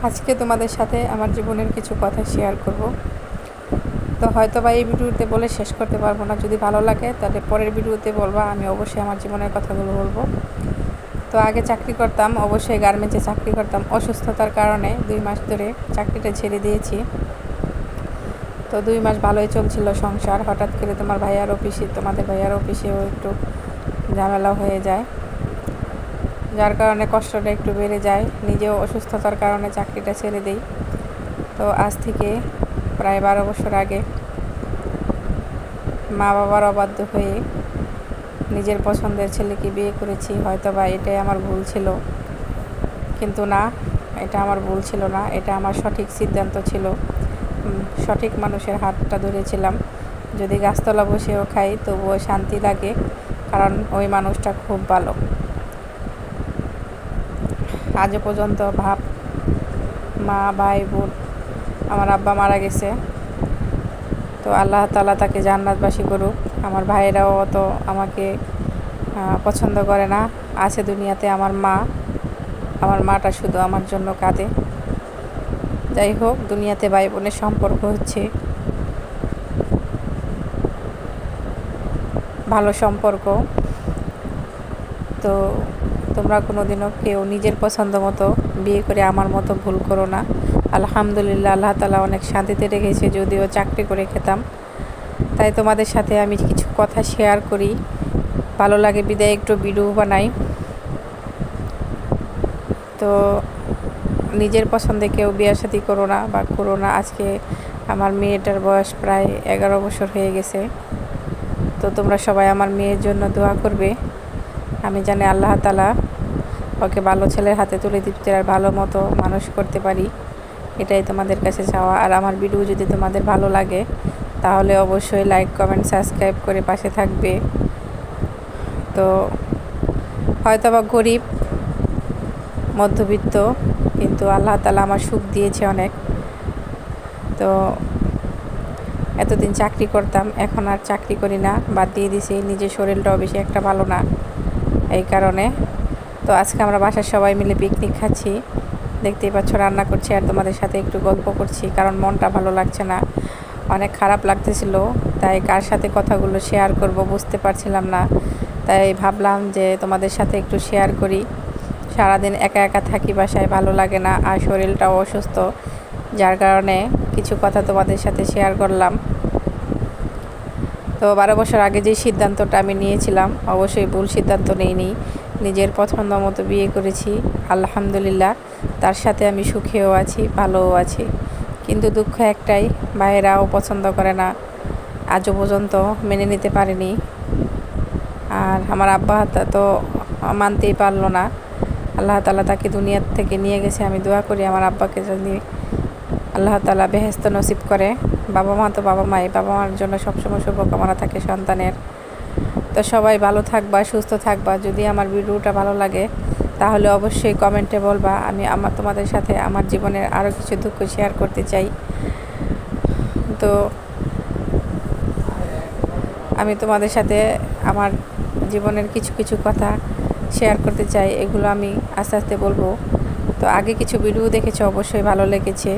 আজকে তোমাদের সাথে আমার জীবনের কিছু কথা শেয়ার করব। তো হয়তো বা এই ভিডিওতে বলে শেষ করতে পারবো না। যদি ভালো লাগে তাহলে পরের ভিডিওতে বলবা, আমি অবশ্যই আমার জীবনের কথাগুলো বলবো। তো আগে চাকরি করতাম, অবশ্যই গার্মেন্টসে চাকরি করতাম। অসুস্থতার কারণে 2 মাস ধরে চাকরিটা ছেড়ে দিয়েছি। তো 2 মাস ভালোই চলছিল সংসার। হঠাৎ করে তোমাদের ভাইয়ার অফিসেও একটু ঝামেলা হয়ে যায়, যার কারণে কষ্টটা একটু বেড়ে যায়। নিজেও অসুস্থতার কারণে চাকরিটা ছেড়ে দিই। তো আজ থেকে প্রায় 12 বছর আগে মা বাবার অবাধ্য হয়ে নিজের পছন্দের ছেলেকে বিয়ে করেছি। হয়তো বা এটাই আমার ভুল ছিল, কিন্তু না, এটা আমার ভুল ছিল না, এটা আমার সঠিক সিদ্ধান্ত ছিল। সঠিক মানুষের হাতটা ধরেছিলাম। যদি গাছতলা বসেও খাই তবুও শান্তি লাগে, কারণ ওই মানুষটা খুব ভালো। আজও পর্যন্ত মা, ভাই, বোন, আমার আব্বা মারা গেছে। তো আল্লাহ তাআলা তাকে জান্নাতবাসী করুক। আমার ভাইয়েরাও অত আমাকে পছন্দ করে না। আছে দুনিয়াতে আমার মাটা শুধু আমার জন্য কাঁদে। যাই হোক, দুনিয়াতে ভাই বোনের সম্পর্ক হচ্ছে ভালো সম্পর্ক। তো তোমরা কোনোদিনও কেউ নিজের পছন্দ মতো বিয়ে করে আমার মতো ভুল করো না। আলহামদুলিল্লাহ, আল্লাহ তাআলা অনেক শান্তিতে রেখেছে, যদিও চাকরি করে খেতাম। তাই তোমাদের সাথে আমি কিছু কথা শেয়ার করি, ভালো লাগে বিদায় একটু ভিডিও বানাই। তো নিজের পছন্দে কেউ বিয়ে শাদী করো না বা করো না। আজকে আমার মেয়েটার বয়স প্রায় 11 বছর হয়ে গেছে। তো তোমরা সবাই আমার মেয়ের জন্য দোয়া করবে। আমি জানি আল্লাহ তাআলা ওকে ভালো ছেলের হাতে তুলে দিতে আর ভালো মতো মানুষ করতে পারি, এটাই তোমাদের কাছে চাওয়া। আর আমার ভিডিও যদি তোমাদের ভালো লাগে তাহলে অবশ্যই লাইক, কমেন্ট, সাবস্ক্রাইব করে পাশে থাকবে। তো হয়তো বা গরিব, মধ্যবিত্ত, কিন্তু আল্লাহ তাআলা আমার সুখ দিয়েছে অনেক। তো এতদিন চাকরি করতাম, এখন আর চাকরি করি না, বাদ দিয়ে দিছি। নিজের শরীরটাও বেশি একটা ভালো না, এই কারণে। তো আজকে আমরা বাসার সবাই মিলে পিকনিক খাচ্ছি, দেখতেই পাচ্ছ। রান্না করছি আর তোমাদের সাথে একটু গল্প করছি, কারণ মনটা ভালো লাগছে না, অনেক খারাপ লাগতেছিল। তাই কার সাথে কথাগুলো শেয়ার করব বুঝতে পারছিলাম না। তাই ভাবলাম যে তোমাদের সাথে একটু শেয়ার করি। সারাদিন একা একা থাকি বাসায়, ভালো লাগে না, আর শরীরটাও অসুস্থ, যার কারণে কিছু কথা তোমাদের সাথে শেয়ার করলাম। তো 12 বছর আগে যে সিদ্ধান্তটা আমি নিয়েছিলাম, অবশ্যই ভুল সিদ্ধান্ত নেইনি। নিজের পছন্দ মতো বিয়ে করেছি, আলহামদুলিল্লাহ। তার সাথে আমি সুখেও আছি, ভালোও আছি। কিন্তু দুঃখ একটাই, ভাইয়েরাও পছন্দ করে না, আজও পর্যন্ত মেনে নিতে পারেনি। আর আমার আব্বা তো মানতেই পারলো না। আল্লাহ তাআলা তাকে দুনিয়া থেকে নিয়ে গেছে। আমি দোয়া করি আমার আব্বাকে যদি আল্লাহ তাআলা বেহেশত নসিব করে। বাবা মা তো বাবা মাই, বাবা মার জন্য সবসময় শুভকামনা থাকে সন্তানের। তো সবাই ভালো থাকবা, সুস্থ থাকবা। যদি আমার ভিডিওটা ভালো লাগে তাহলে অবশ্যই কমেন্টে বলবা। আমি তোমাদের সাথে আমার জীবনের আরও কিছু দুঃখ শেয়ার করতে চাই। তো আমি তোমাদের সাথে আমার জীবনের কিছু কিছু কথা শেয়ার করতে চাই, এগুলো আমি আস্তে আস্তে বলবো। তো আগে কিছু ভিডিও দেখেছো, অবশ্যই ভালো লেগেছে।